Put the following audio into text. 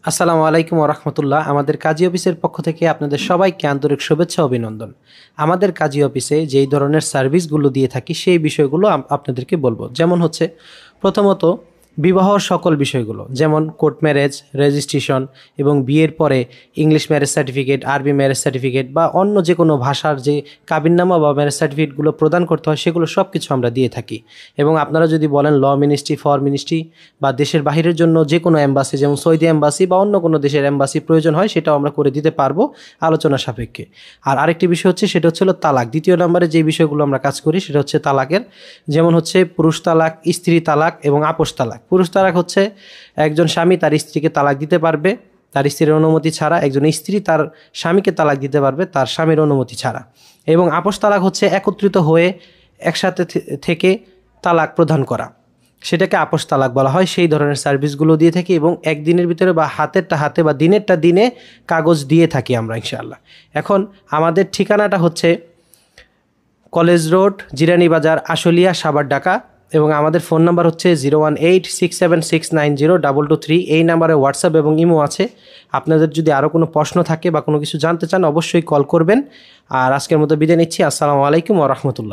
আসসালামু আলাইকুম ওয়া রাহমাতুল্লাহ। আমাদের কাজী অফিসের পক্ষ থেকে আপনাদের সবাইকে আন্তরিক শুভেচ্ছা ও অভিনন্দন। আমাদের কাজী অফিসে যেই ধরনের সার্ভিসগুলো দিয়ে থাকি সেই বিষয়গুলো আপনাদেরকে বলবো। যেমন হচ্ছে প্রথমত বিবাহর সকল বিষয়গুলো, যেমন কোর্ট ম্যারেজ, রেজিস্ট্রেশন এবং বিয়ের পরে ইংলিশ ম্যারেজ সার্টিফিকেট, আরবি ম্যারেজ সার্টিফিকেট বা অন্য যে কোনো ভাষার যে কাবিননামা বা ম্যারেজ সার্টিফিকেটগুলো প্রদান করতে হয় সেগুলো সব কিছু আমরা দিয়ে থাকি। এবং আপনারা যদি বলেন ল মিনিস্ট্রি, ফর মিনিস্ট্রি বা দেশের বাহিরের জন্য যে কোনো এম্বাসি, যেমন সৌদি এম্বাসি বা অন্য কোনো দেশের এম্বাসি প্রয়োজন হয়, সেটাও আমরা করে দিতে পারবো আলোচনা সাপেক্ষে। আর আরেকটি বিষয় হচ্ছে, সেটা হচ্ছে তালাক। দ্বিতীয় নম্বরে যে বিষয়গুলো আমরা কাজ করি সেটা হচ্ছে তালাকের। যেমন হচ্ছে পুরুষ তালাক, স্ত্রী তালাক এবং আপোষ তালাক। পুরুষ তালাক হচ্ছে একজন স্বামী তার স্ত্রীকে তালাক দিতে পারবে তার স্ত্রীর অনুমতি ছাড়া, একজন স্ত্রী তার স্বামীকে তালাক দিতে পারবে তার স্বামীর অনুমতি ছাড়া। এবং আপোষ তালাক হচ্ছে একত্রিত হয়ে একসাথে থেকে তালাক প্রদান করা, সেটাকে আপোষ তালাক বলা হয়। সেই ধরনের সার্ভিসগুলো দিয়ে থাকি এবং একদিনের ভিতরে বা হাতেরটা হাতে বা দিনেরটা দিনে কাগজ দিয়ে থাকি আমরা ইনশাআল্লাহ। এখন আমাদের ঠিকানাটা হচ্ছে কলেজ রোড, জিরানী বাজার, আশুলিয়া, সাভার, ঢাকা। এবং আমাদের ফোন নাম্বার হচ্ছে 01867690223। এই নাম্বারে হোয়াটসঅ্যাপ এবং ইমো আছে। আপনাদের যদি আরও কোনো প্রশ্ন থাকে বা কোনো কিছু জানতে চান অবশ্যই কল করবেন। আর আজকের মতো বিদায় নিচ্ছি। আসসালামু আলাইকুম ওয়া রাহমাতুল্লাহ।